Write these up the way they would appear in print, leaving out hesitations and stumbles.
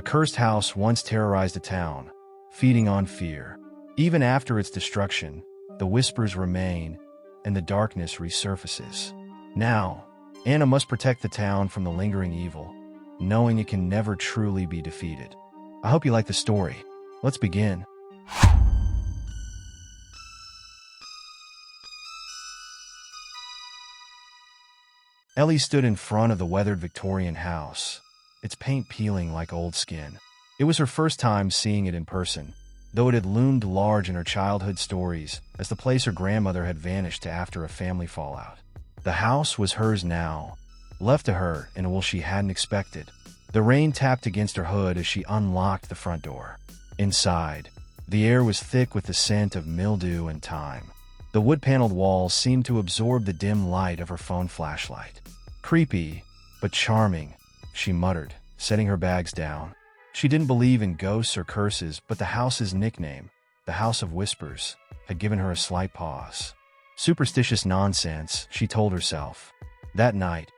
cursed house once terrorized a town, feeding on fear. Even after its destruction, the whispers remain, and the darkness resurfaces. Now, Anna must protect the town from the lingering evil, knowing it can never truly be defeated. I hope you like the story. Let's begin. Ellie stood in front of the weathered Victorian house, its paint peeling like old skin. It was her first time seeing it in person, though it had loomed large in her childhood stories as the place her grandmother had vanished to after a family fallout. The house was hers now, left to her in a way she hadn't expected. The rain tapped against her hood as she unlocked the front door. Inside, the air was thick with the scent of mildew and thyme. The wood-paneled walls seemed to absorb the dim light of her phone flashlight. "Creepy, but charming," she muttered, setting her bags down. She didn't believe in ghosts or curses, but the house's nickname, the House of Whispers, had given her a slight pause. Superstitious nonsense, she told herself. That night,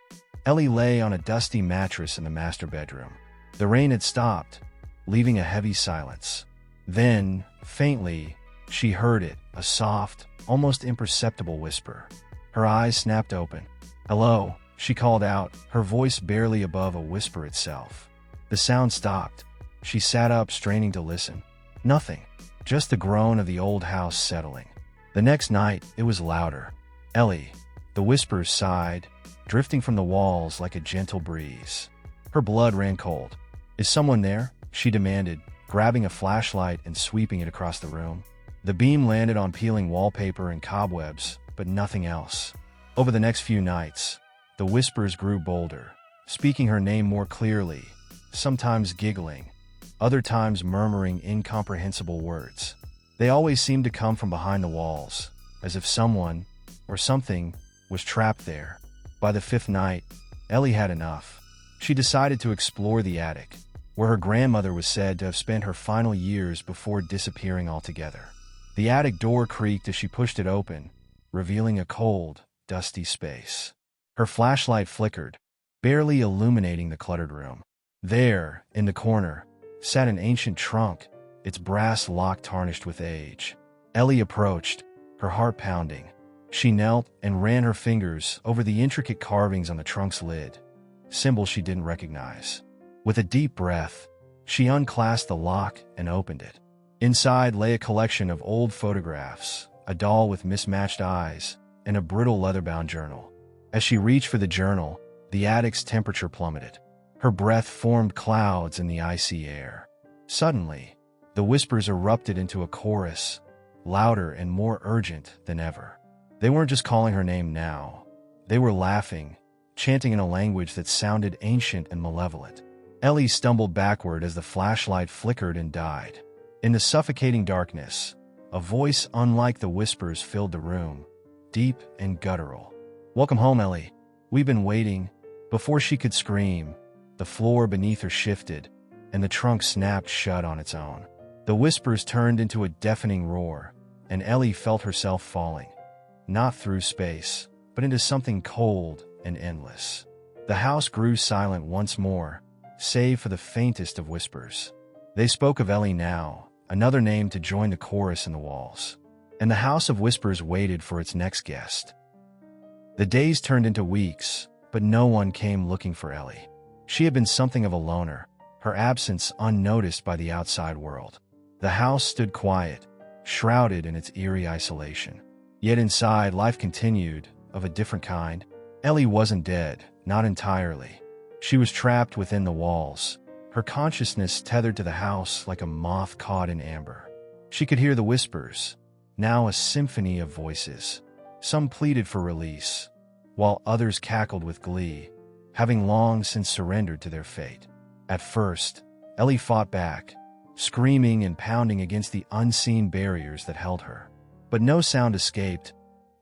Ellie lay on a dusty mattress in the master bedroom. The rain had stopped, leaving a heavy silence. Then, faintly, she heard it, a soft, almost imperceptible whisper. Her eyes snapped open. "Hello," she called out, her voice barely above a whisper itself. The sound stopped. She sat up, straining to listen. Nothing. Just the groan of the old house settling. The next night, it was louder. "Ellie," the whispers sighed, drifting from the walls like a gentle breeze. Her blood ran cold. "Is someone there?" she demanded, grabbing a flashlight and sweeping it across the room. The beam landed on peeling wallpaper and cobwebs, but nothing else. Over the next few nights, the whispers grew bolder, speaking her name more clearly, sometimes giggling, other times murmuring incomprehensible words. They always seemed to come from behind the walls, as if someone, or something, was trapped there. By the fifth night, Ellie had enough. She decided to explore the attic, where her grandmother was said to have spent her final years before disappearing altogether. The attic door creaked as she pushed it open, revealing a cold, dusty space. Her flashlight flickered, barely illuminating the cluttered room. There, in the corner, sat an ancient trunk, its brass lock tarnished with age. Ellie approached, her heart pounding. She knelt and ran her fingers over the intricate carvings on the trunk's lid, symbols she didn't recognize. With a deep breath, she unclasped the lock and opened it. Inside lay a collection of old photographs, a doll with mismatched eyes, and a brittle leather-bound journal. As she reached for the journal, the attic's temperature plummeted. Her breath formed clouds in the icy air. Suddenly, the whispers erupted into a chorus, louder and more urgent than ever. They weren't just calling her name now. They were laughing, chanting in a language that sounded ancient and malevolent. Ellie stumbled backward as the flashlight flickered and died. In the suffocating darkness, a voice unlike the whispers filled the room, deep and guttural. "Welcome home, Ellie. We've been waiting." Before she could scream, the floor beneath her shifted, and the trunk snapped shut on its own. The whispers turned into a deafening roar, and Ellie felt herself falling, not through space, but into something cold and endless. The house grew silent once more, save for the faintest of whispers. They spoke of Ellie now, another name to join the chorus in the walls. And the House of Whispers waited for its next guest. The days turned into weeks, but no one came looking for Ellie. She had been something of a loner, her absence unnoticed by the outside world. The house stood quiet, shrouded in its eerie isolation. Yet inside, life continued, of a different kind. Ellie wasn't dead, not entirely. She was trapped within the walls, her consciousness tethered to the house like a moth caught in amber. She could hear the whispers, now a symphony of voices. Some pleaded for release, while others cackled with glee, having long since surrendered to their fate. At first, Ellie fought back, screaming and pounding against the unseen barriers that held her. But no sound escaped,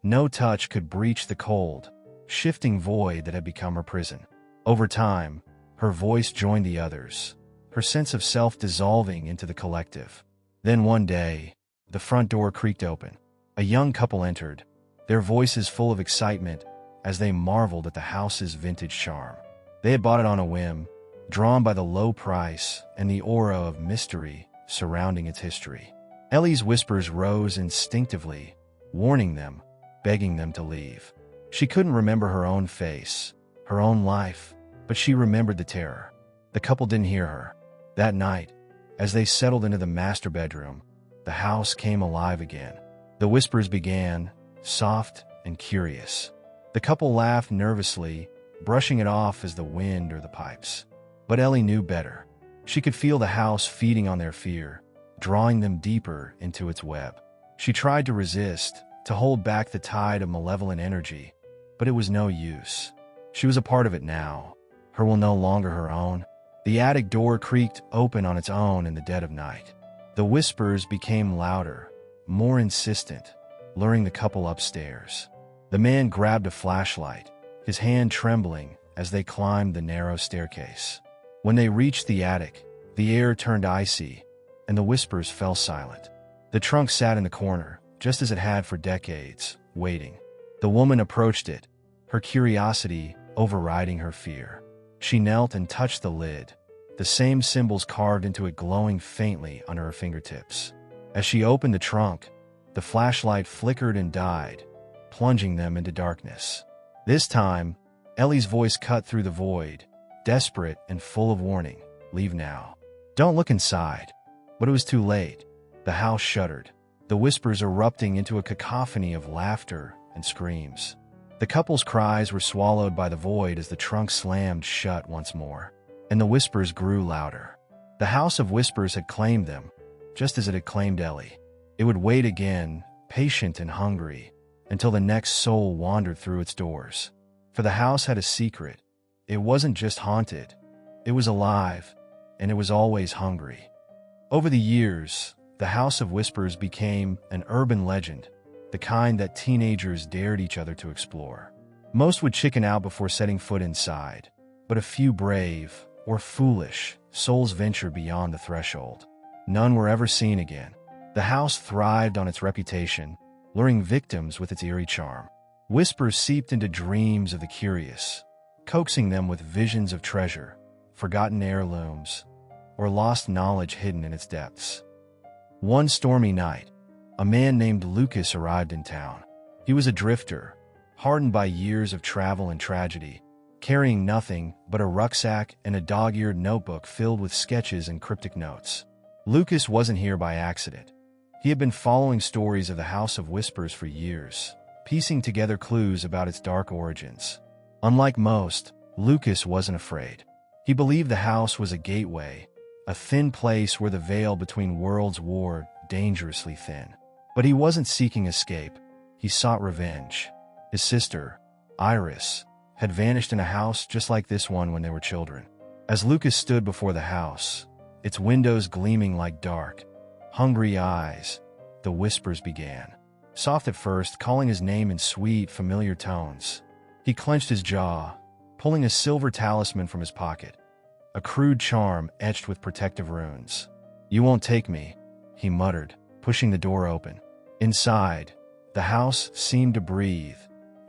no touch could breach the cold, shifting void that had become her prison. Over time, her voice joined the others, her sense of self dissolving into the collective. Then one day, the front door creaked open. A young couple entered, their voices full of excitement as they marveled at the house's vintage charm. They had bought it on a whim, drawn by the low price and the aura of mystery surrounding its history. Ellie's whispers rose instinctively, warning them, begging them to leave. She couldn't remember her own face, her own life, but she remembered the terror. The couple didn't hear her. That night, as they settled into the master bedroom, the house came alive again. The whispers began, soft and curious. The couple laughed nervously, brushing it off as the wind or the pipes. But Ellie knew better. She could feel the house feeding on their fear, drawing them deeper into its web. She tried to resist, to hold back the tide of malevolent energy, but it was no use. She was a part of it now. Her will no longer her own. The attic door creaked open on its own in the dead of night. The whispers became louder, more insistent, luring the couple upstairs. The man grabbed a flashlight, his hand trembling as they climbed the narrow staircase. When they reached the attic, the air turned icy, and the whispers fell silent. The trunk sat in the corner, just as it had for decades, waiting. The woman approached it, her curiosity overriding her fear. She knelt and touched the lid, the same symbols carved into it glowing faintly under her fingertips. As she opened the trunk, the flashlight flickered and died, plunging them into darkness. This time, Ellie's voice cut through the void, desperate and full of warning. Leave now. Don't look inside. But it was too late. The house shuddered, the whispers erupting into a cacophony of laughter and screams. The couple's cries were swallowed by the void as the trunk slammed shut once more, and the whispers grew louder. The House of Whispers had claimed them, just as it had claimed Ellie. It would wait again, patient and hungry, until the next soul wandered through its doors. For the house had a secret. It wasn't just haunted. It was alive, and it was always hungry. Over the years, the House of Whispers became an urban legend, the kind that teenagers dared each other to explore. Most would chicken out before setting foot inside, but a few brave, or foolish, souls ventured beyond the threshold. None were ever seen again. The house thrived on its reputation, luring victims with its eerie charm. Whispers seeped into dreams of the curious, coaxing them with visions of treasure, forgotten heirlooms, or lost knowledge hidden in its depths. One stormy night, a man named Lucas arrived in town. He was a drifter, hardened by years of travel and tragedy, carrying nothing but a rucksack and a dog-eared notebook filled with sketches and cryptic notes. Lucas wasn't here by accident. He had been following stories of the House of Whispers for years, piecing together clues about its dark origins. Unlike most, Lucas wasn't afraid. He believed the house was a gateway, a thin place where the veil between worlds wore dangerously thin. But he wasn't seeking escape. He sought revenge. His sister, Iris, had vanished in a house just like this one when they were children. As Lucas stood before the house, its windows gleaming like dark, hungry eyes, the whispers began. Soft at first, calling his name in sweet, familiar tones. He clenched his jaw, pulling a silver talisman from his pocket, a crude charm etched with protective runes. "You won't take me," he muttered, pushing the door open. Inside, the house seemed to breathe,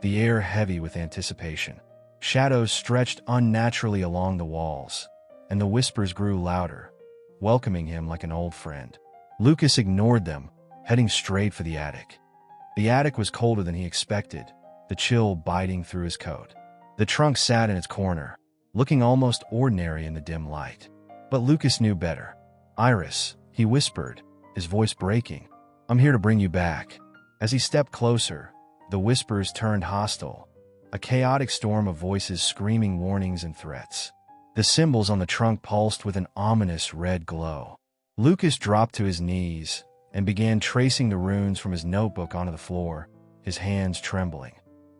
the air heavy with anticipation. Shadows stretched unnaturally along the walls, and the whispers grew louder, welcoming him like an old friend. Lucas ignored them, heading straight for the attic. The attic was colder than he expected, the chill biting through his coat. The trunk sat in its corner, looking almost ordinary in the dim light. But Lucas knew better. "Iris," he whispered, his voice breaking, "I'm here to bring you back." As he stepped closer, the whispers turned hostile, a chaotic storm of voices screaming warnings and threats. The symbols on the trunk pulsed with an ominous red glow. Lucas dropped to his knees and began tracing the runes from his notebook onto the floor, his hands trembling.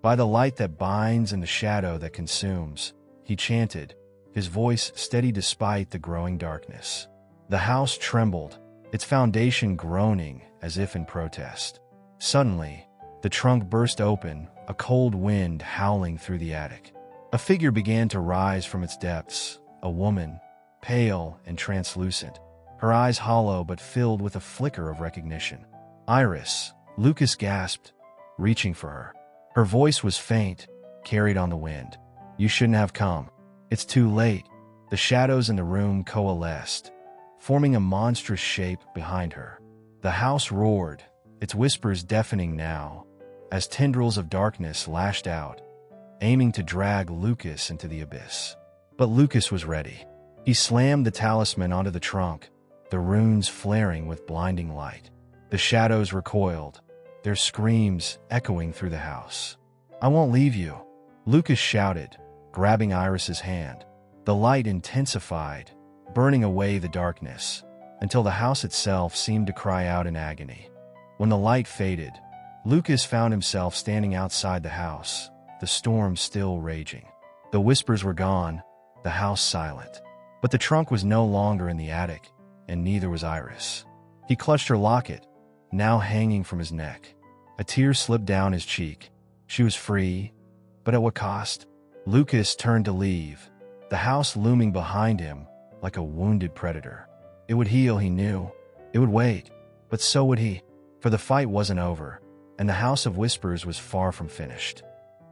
"By the light that binds and the shadow that consumes," he chanted, his voice steady despite the growing darkness. The house trembled, its foundation groaning as if in protest. Suddenly, the trunk burst open, a cold wind howling through the attic. A figure began to rise from its depths, a woman, pale and translucent, her eyes hollow but filled with a flicker of recognition. "Iris," Lucas gasped, reaching for her. Her voice was faint, carried on the wind. "You shouldn't have come. It's too late." The shadows in the room coalesced, forming a monstrous shape behind her. The house roared, its whispers deafening now, as tendrils of darkness lashed out, aiming to drag Lucas into the abyss. But Lucas was ready. He slammed the talisman onto the trunk, the runes flaring with blinding light. The shadows recoiled, their screams echoing through the house. "I won't leave you," Lucas shouted, grabbing Iris's hand. The light intensified, burning away the darkness, until the house itself seemed to cry out in agony. When the light faded, Lucas found himself standing outside the house, the storm still raging. The whispers were gone, the house silent. But the trunk was no longer in the attic, and neither was Iris. He clutched her locket, now hanging from his neck. A tear slipped down his cheek. She was free, but at what cost? Lucas turned to leave, the house looming behind him like a wounded predator. It would heal, he knew. It would wait, but so would he. For the fight wasn't over, and the House of Whispers was far from finished.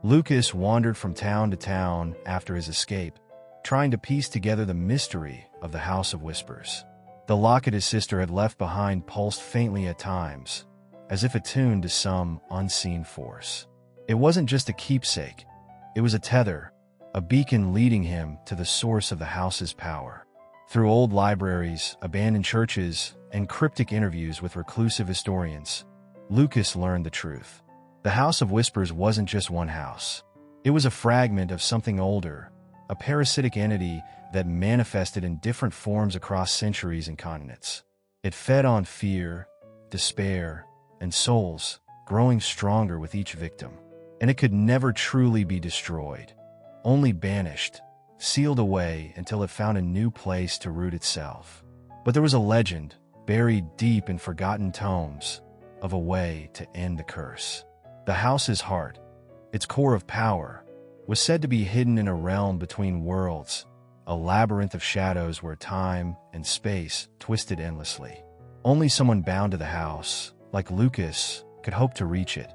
Lucas wandered from town to town after his escape, trying to piece together the mystery of the House of Whispers. The locket his sister had left behind pulsed faintly at times, as if attuned to some unseen force. It wasn't just a keepsake, it was a tether, a beacon leading him to the source of the house's power. Through old libraries, abandoned churches, and cryptic interviews with reclusive historians, Lucas learned the truth. The House of Whispers wasn't just one house. It was a fragment of something older, a parasitic entity that manifested in different forms across centuries and continents. It fed on fear, despair, and souls, growing stronger with each victim. And it could never truly be destroyed, only banished, sealed away until it found a new place to root itself. But there was a legend, buried deep in forgotten tomes, of a way to end the curse. The house's heart, its core of power, was said to be hidden in a realm between worlds, a labyrinth of shadows where time and space twisted endlessly. Only someone bound to the house, like Lucas, could hope to reach it.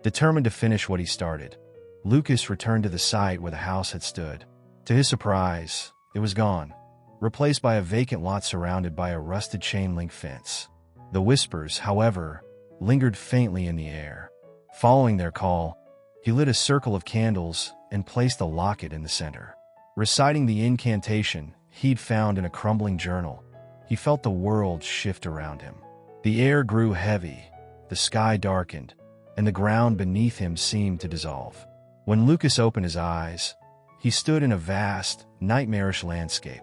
Determined to finish what he started, Lucas returned to the site where the house had stood. To his surprise, it was gone, replaced by a vacant lot surrounded by a rusted chain-link fence. The whispers, however, lingered faintly in the air. Following their call, he lit a circle of candles and placed the locket in the center. Reciting the incantation he'd found in a crumbling journal, he felt the world shift around him. The air grew heavy, the sky darkened, and the ground beneath him seemed to dissolve. When Lucas opened his eyes, he stood in a vast, nightmarish landscape,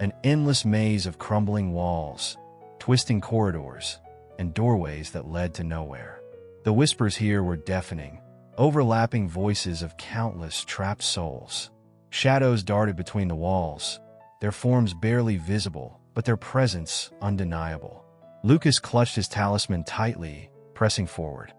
an endless maze of crumbling walls, twisting corridors, and doorways that led to nowhere. The whispers here were deafening, overlapping voices of countless trapped souls. Shadows darted between the walls, their forms barely visible, but their presence undeniable. Lucas clutched his talisman tightly, pressing forward.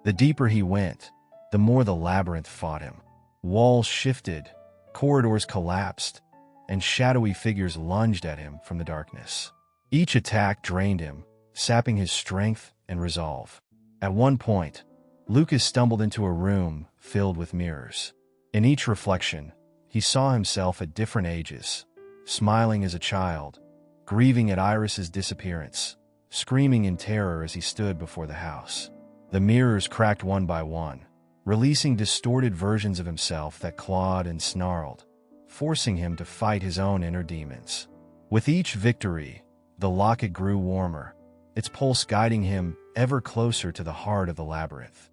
The deeper he went, the more the labyrinth fought him. Walls shifted, corridors collapsed, and shadowy figures lunged at him from the darkness. Each attack drained him, sapping his strength and resolve. At one point, Lucas stumbled into a room filled with mirrors. In each reflection, he saw himself at different ages, smiling as a child, grieving at Iris's disappearance, screaming in terror as he stood before the house. The mirrors cracked one by one, releasing distorted versions of himself that clawed and snarled, forcing him to fight his own inner demons. With each victory, the locket grew warmer, its pulse guiding him ever closer to the heart of the labyrinth.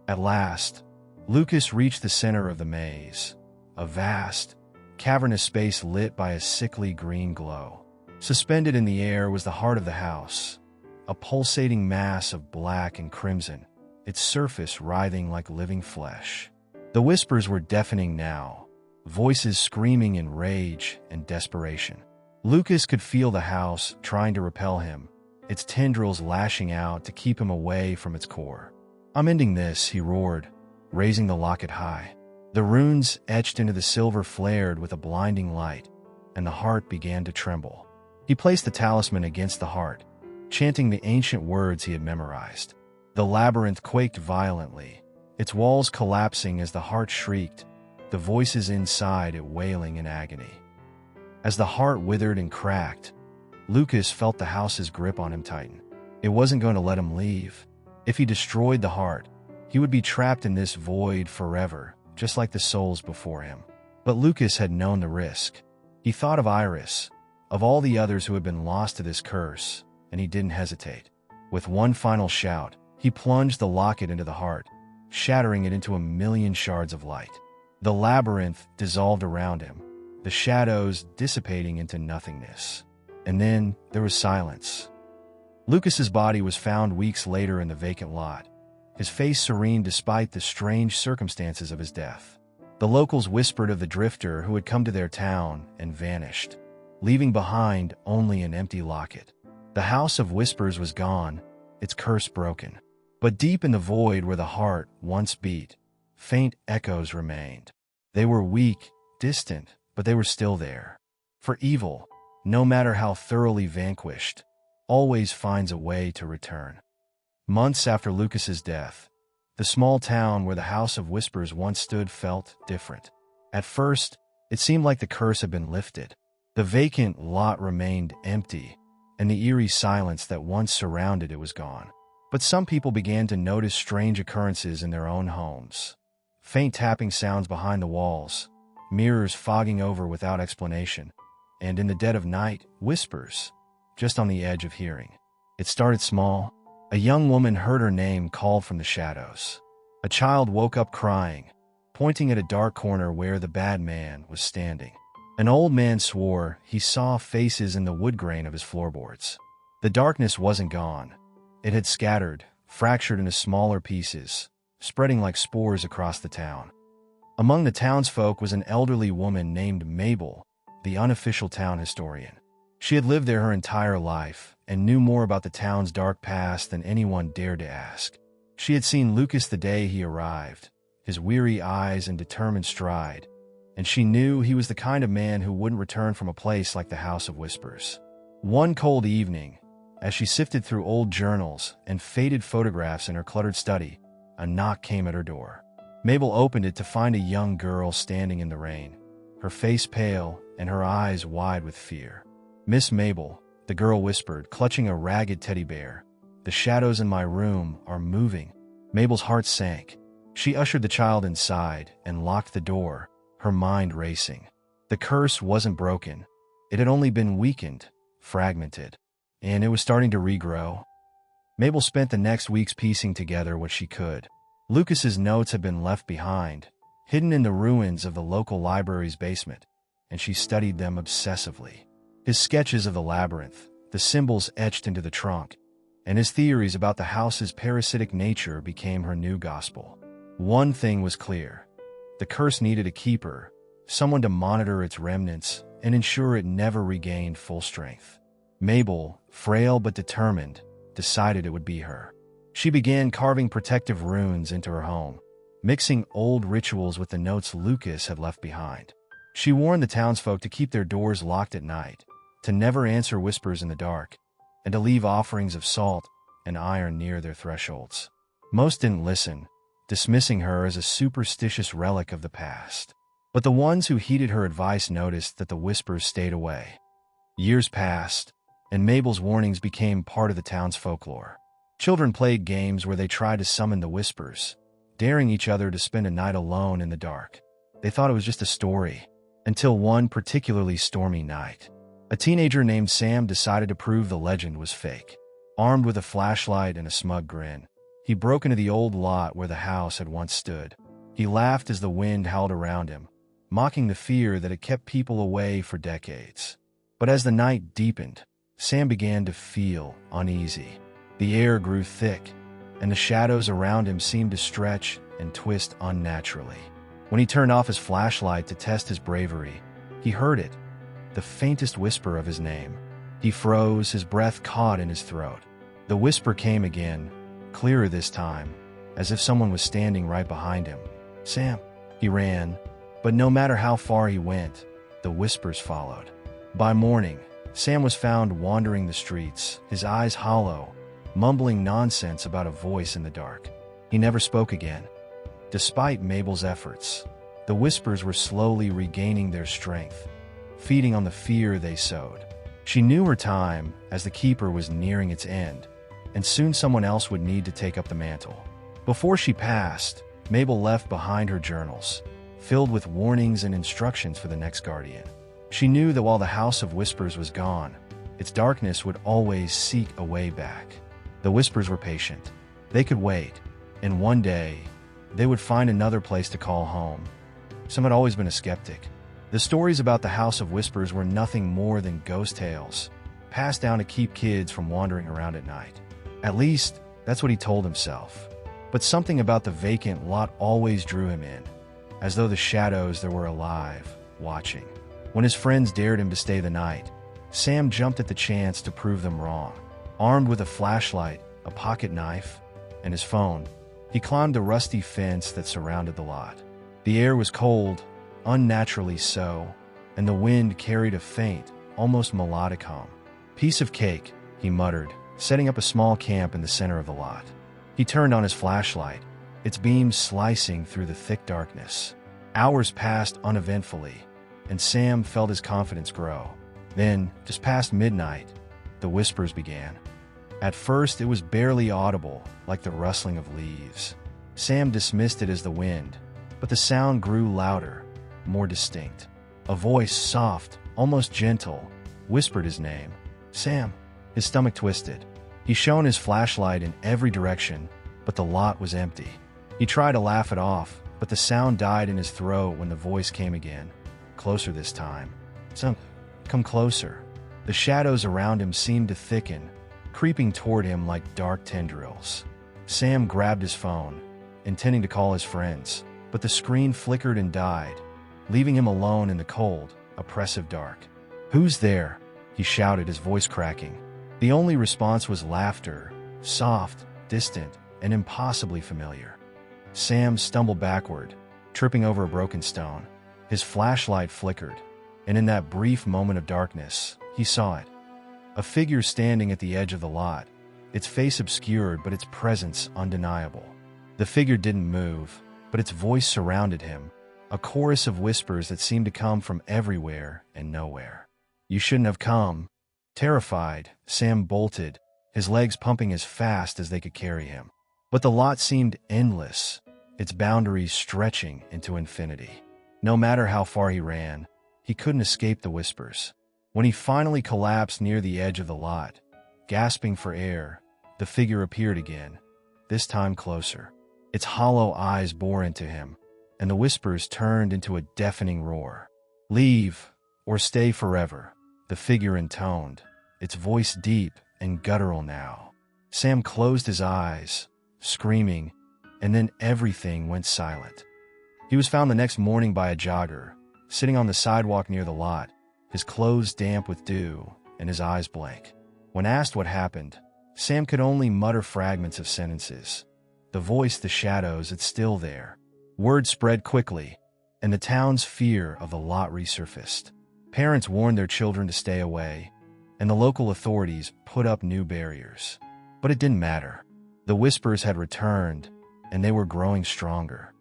At last, Lucas reached the center of the maze, a vast, cavernous space lit by a sickly green glow. Suspended in the air was the heart of the house, a pulsating mass of black and crimson, its surface writhing like living flesh. The whispers were deafening now, voices screaming in rage and desperation. Lucas could feel the house trying to repel him, its tendrils lashing out to keep him away from its core. "I'm ending this," he roared, raising the locket high. The runes etched into the silver flared with a blinding light, and the heart began to tremble. He placed the talisman against the heart, chanting the ancient words he had memorized. The labyrinth quaked violently, its walls collapsing as the heart shrieked, the voices inside it wailing in agony. As the heart withered and cracked, Lucas felt the house's grip on him tighten. It wasn't going to let him leave. If he destroyed the heart, he would be trapped in this void forever, just like the souls before him. But Lucas had known the risk. He thought of Iris, of all the others who had been lost to this curse, and he didn't hesitate. With one final shout, he plunged the locket into the heart, shattering it into a million shards of light. The labyrinth dissolved around him, the shadows dissipating into nothingness. And then there was silence. Lucas's body was found weeks later in the vacant lot, his face serene despite the strange circumstances of his death. The locals whispered of the drifter who had come to their town and vanished, leaving behind only an empty locket. The House of Whispers was gone, its curse broken. But deep in the void where the heart once beat, faint echoes remained. They were weak, distant, but they were still there. For evil, no matter how thoroughly vanquished, always finds a way to return. Months after Lucas's death, the small town where the House of Whispers once stood felt different. At first, it seemed like the curse had been lifted. The vacant lot remained empty, and the eerie silence that once surrounded it was gone. But some people began to notice strange occurrences in their own homes. Faint tapping sounds behind the walls, mirrors fogging over without explanation, and in the dead of night, whispers, just on the edge of hearing. It started small. A young woman heard her name called from the shadows. A child woke up crying, pointing at a dark corner where the bad man was standing. An old man swore he saw faces in the wood grain of his floorboards. The darkness wasn't gone. It had scattered, fractured into smaller pieces, spreading like spores across the town. Among the townsfolk was an elderly woman named Mabel, the unofficial town historian. She had lived there her entire life and knew more about the town's dark past than anyone dared to ask. She had seen Lucas the day he arrived, his weary eyes and determined stride, and she knew he was the kind of man who wouldn't return from a place like the House of Whispers. One cold evening, as she sifted through old journals and faded photographs in her cluttered study, a knock came at her door. Mabel opened it to find a young girl standing in the rain, her face pale and her eyes wide with fear. "Miss Mabel," the girl whispered, clutching a ragged teddy bear, "the shadows in my room are moving." Mabel's heart sank. She ushered the child inside and locked the door, her mind racing. The curse wasn't broken. It had only been weakened, fragmented, and it was starting to regrow. Mabel spent the next weeks piecing together what she could. Lucas's notes had been left behind, hidden in the ruins of the local library's basement, and she studied them obsessively. His sketches of the labyrinth, the symbols etched into the trunk, and his theories about the house's parasitic nature became her new gospel. One thing was clear. The curse needed a keeper, someone to monitor its remnants and ensure it never regained full strength. Mabel, frail but determined, decided it would be her. She began carving protective runes into her home, mixing old rituals with the notes Lucas had left behind. She warned the townsfolk to keep their doors locked at night, to never answer whispers in the dark, and to leave offerings of salt and iron near their thresholds. Most didn't listen, dismissing her as a superstitious relic of the past. But the ones who heeded her advice noticed that the whispers stayed away. Years passed, and Mabel's warnings became part of the town's folklore. Children played games where they tried to summon the whispers, daring each other to spend a night alone in the dark. They thought it was just a story, until one particularly stormy night. A teenager named Sam decided to prove the legend was fake. Armed with a flashlight and a smug grin, he broke into the old lot where the house had once stood. He laughed as the wind howled around him, mocking the fear that had kept people away for decades. But as the night deepened, Sam began to feel uneasy. The air grew thick, and the shadows around him seemed to stretch and twist unnaturally. When he turned off his flashlight to test his bravery, he heard it, the faintest whisper of his name. He froze, his breath caught in his throat. The whisper came again, clearer this time, as if someone was standing right behind him. "Sam!" He ran, but no matter how far he went, the whispers followed. By morning, Sam was found wandering the streets, his eyes hollow, mumbling nonsense about a voice in the dark. He never spoke again. Despite Mabel's efforts, the whispers were slowly regaining their strength, feeding on the fear they sowed. She knew her time, as the keeper was nearing its end, and soon someone else would need to take up the mantle. Before she passed, Mabel left behind her journals, filled with warnings and instructions for the next guardian. She knew that while the House of Whispers was gone, its darkness would always seek a way back. The Whispers were patient. They could wait, and one day, they would find another place to call home. Some had always been a skeptic. The stories about the House of Whispers were nothing more than ghost tales, passed down to keep kids from wandering around at night. At least, that's what he told himself. But something about the vacant lot always drew him in, as though the shadows there were alive, watching. When his friends dared him to stay the night, Sam jumped at the chance to prove them wrong. Armed with a flashlight, a pocket knife, and his phone, he climbed the rusty fence that surrounded the lot. The air was cold, unnaturally so, and the wind carried a faint, almost melodic hum. "Piece of cake," he muttered, setting up a small camp in the center of the lot. He turned on his flashlight, its beams slicing through the thick darkness. Hours passed uneventfully, and Sam felt his confidence grow. Then, just past midnight, the whispers began. At first, it was barely audible, like the rustling of leaves. Sam dismissed it as the wind, but the sound grew louder, more distinct. A voice, soft, almost gentle, whispered his name. "Sam." His stomach twisted. He shone his flashlight in every direction, but the lot was empty. He tried to laugh it off, but the sound died in his throat when the voice came again. Closer this time. "Sam, come closer." The shadows around him seemed to thicken, creeping toward him like dark tendrils. Sam grabbed his phone, intending to call his friends, but the screen flickered and died, leaving him alone in the cold, oppressive dark. "Who's there?" he shouted, his voice cracking. The only response was laughter, soft, distant, and impossibly familiar. Sam stumbled backward, tripping over a broken stone. His flashlight flickered, and in that brief moment of darkness, he saw it. A figure standing at the edge of the lot, its face obscured but its presence undeniable. The figure didn't move, but its voice surrounded him, a chorus of whispers that seemed to come from everywhere and nowhere. "You shouldn't have come." Terrified, Sam bolted, his legs pumping as fast as they could carry him. But the lot seemed endless, its boundaries stretching into infinity. No matter how far he ran, he couldn't escape the whispers. When he finally collapsed near the edge of the lot, gasping for air, the figure appeared again, this time closer. Its hollow eyes bore into him, and the whispers turned into a deafening roar. "Leave, or stay forever," the figure intoned, its voice deep and guttural now. Sam closed his eyes, screaming, and then everything went silent. He was found the next morning by a jogger, sitting on the sidewalk near the lot, his clothes damp with dew and his eyes blank. When asked what happened, Sam could only mutter fragments of sentences. The voice, the shadows, it's still there. Word spread quickly, and the town's fear of the lot resurfaced. Parents warned their children to stay away, and the local authorities put up new barriers. But it didn't matter. The whispers had returned, and they were growing stronger.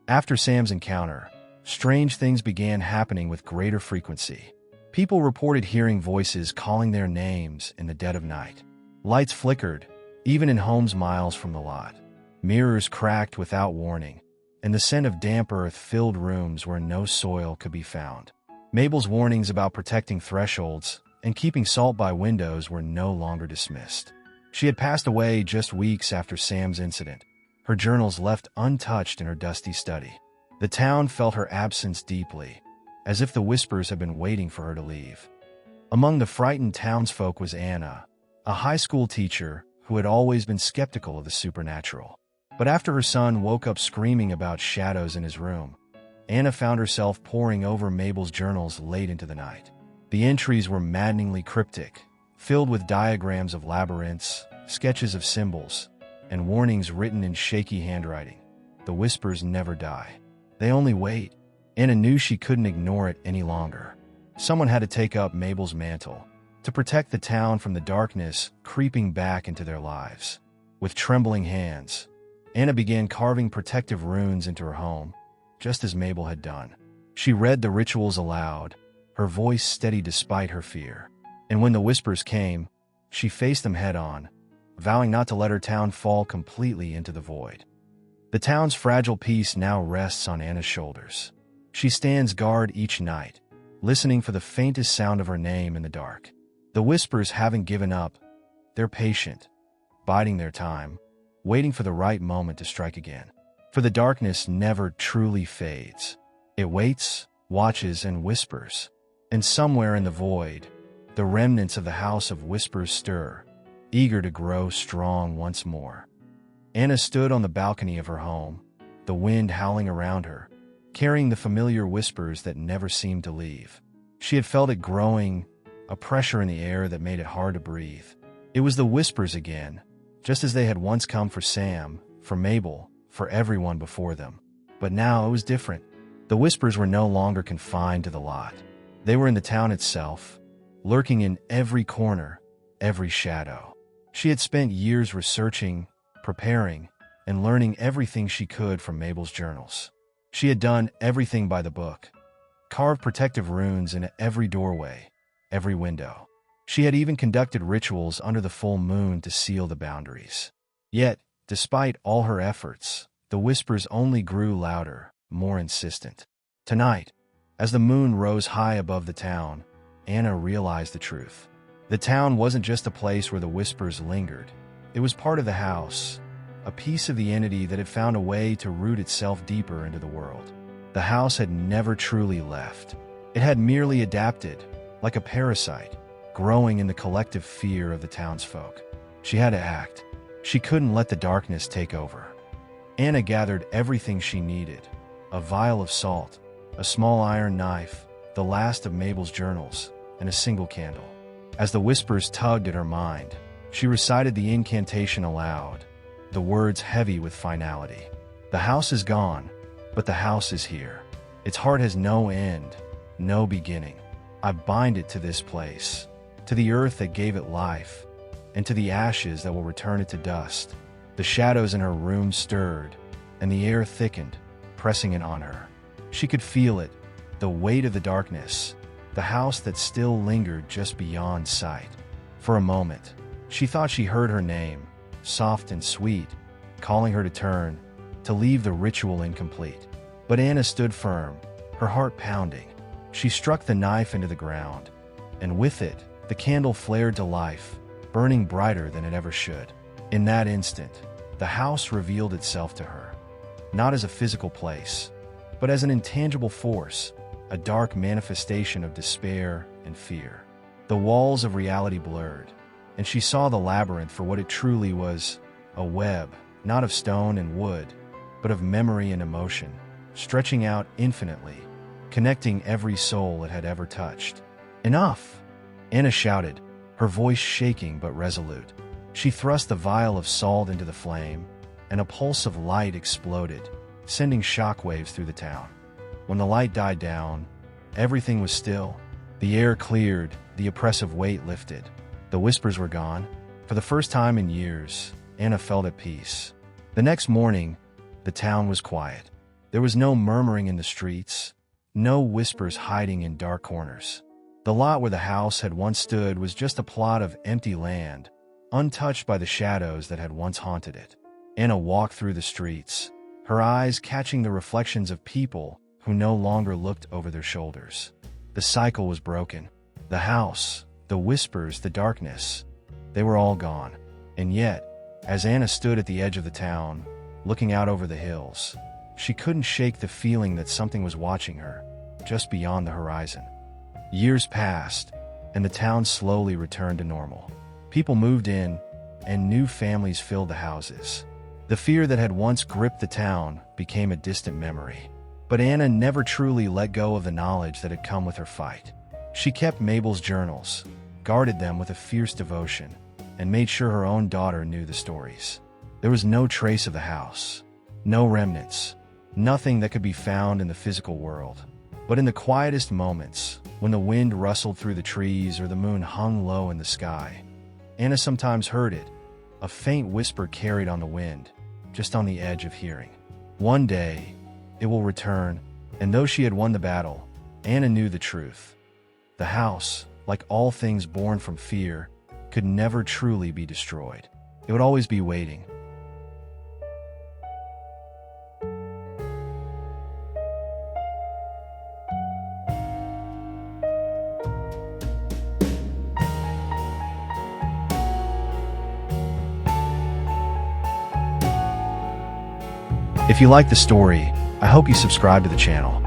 After Sam's encounter, strange things began happening with greater frequency. People reported hearing voices calling their names in the dead of night. Lights flickered, even in homes miles from the lot. Mirrors cracked without warning, and the scent of damp earth filled rooms where no soil could be found. Mabel's warnings about protecting thresholds and keeping salt by windows were no longer dismissed. She had passed away just weeks after Sam's incident, her journals left untouched in her dusty study. The town felt her absence deeply, as if the whispers had been waiting for her to leave. Among the frightened townsfolk was Anna, a high school teacher who had always been skeptical of the supernatural. But after her son woke up screaming about shadows in his room, Anna found herself poring over Mabel's journals late into the night. The entries were maddeningly cryptic, filled with diagrams of labyrinths, sketches of symbols, and warnings written in shaky handwriting. The whispers never die. They only wait. Anna knew she couldn't ignore it any longer. Someone had to take up Mabel's mantle, to protect the town from the darkness creeping back into their lives. With trembling hands, Anna began carving protective runes into her home, just as Mabel had done. She read the rituals aloud, her voice steady despite her fear. And when the whispers came, she faced them head-on, vowing not to let her town fall completely into the void. The town's fragile peace now rests on Anna's shoulders. She stands guard each night, listening for the faintest sound of her name in the dark. The whispers haven't given up. They're patient, biding their time, waiting for the right moment to strike again. For the darkness never truly fades. It waits, watches, and whispers. And somewhere in the void, the remnants of the house of whispers stir, eager to grow strong once more. Anna stood on the balcony of her home, the wind howling around her, carrying the familiar whispers that never seemed to leave. She had felt it growing, a pressure in the air that made it hard to breathe. It was the whispers again, just as they had once come for Sam, for Mabel, for everyone before them. But now it was different. The whispers were no longer confined to the lot. They were in the town itself, lurking in every corner, every shadow. She had spent years researching, preparing, and learning everything she could from Mabel's journals. She had done everything by the book, carved protective runes into every doorway, every window. She had even conducted rituals under the full moon to seal the boundaries. Yet, despite all her efforts, the whispers only grew louder, more insistent. Tonight, as the moon rose high above the town, Anna realized the truth. The town wasn't just a place where the whispers lingered. It was part of the house, a piece of the entity that had found a way to root itself deeper into the world. The house had never truly left. It had merely adapted, like a parasite, growing in the collective fear of the townsfolk. She had to act. She couldn't let the darkness take over. Anna gathered everything she needed: a vial of salt, a small iron knife, the last of Mabel's journals, and a single candle. As the whispers tugged at her mind, she recited the incantation aloud, the words heavy with finality. The house is gone, but the house is here. Its heart has no end, no beginning. I bind it to this place, to the earth that gave it life, and to the ashes that will return it to dust. The shadows in her room stirred, and the air thickened, pressing in on her. She could feel it, the weight of the darkness, the house that still lingered just beyond sight. For a moment, she thought she heard her name, soft and sweet, calling her to turn, to leave the ritual incomplete. But Anna stood firm, her heart pounding. She struck the knife into the ground, and with it, the candle flared to life, burning brighter than it ever should. In that instant, the house revealed itself to her, not as a physical place, but as an intangible force, a dark manifestation of despair and fear. The walls of reality blurred, and she saw the labyrinth for what it truly was: a web, not of stone and wood, but of memory and emotion, stretching out infinitely, connecting every soul it had ever touched. "Enough!" Anna shouted, her voice shaking but resolute. She thrust the vial of salt into the flame, and a pulse of light exploded, sending shockwaves through the town. When the light died down, everything was still. The air cleared, the oppressive weight lifted. The whispers were gone. For the first time in years, Anna felt at peace. The next morning, the town was quiet. There was no murmuring in the streets, no whispers hiding in dark corners. The lot where the house had once stood was just a plot of empty land, untouched by the shadows that had once haunted it. Anna walked through the streets, her eyes catching the reflections of people who no longer looked over their shoulders. The cycle was broken. The house, the whispers, the darkness, they were all gone. And yet, as Anna stood at the edge of the town, looking out over the hills, she couldn't shake the feeling that something was watching her, just beyond the horizon. Years passed, and the town slowly returned to normal. People moved in, and new families filled the houses. The fear that had once gripped the town became a distant memory. But Anna never truly let go of the knowledge that had come with her fight. She kept Mabel's journals, guarded them with a fierce devotion, and made sure her own daughter knew the stories. There was no trace of the house, no remnants, nothing that could be found in the physical world. But in the quietest moments, when the wind rustled through the trees or the moon hung low in the sky, Anna sometimes heard it, a faint whisper carried on the wind, just on the edge of hearing. One day, it will return, and though she had won the battle, Anna knew the truth. The house, like all things born from fear, could never truly be destroyed. It would always be waiting. If you like the story, I hope you subscribe to the channel.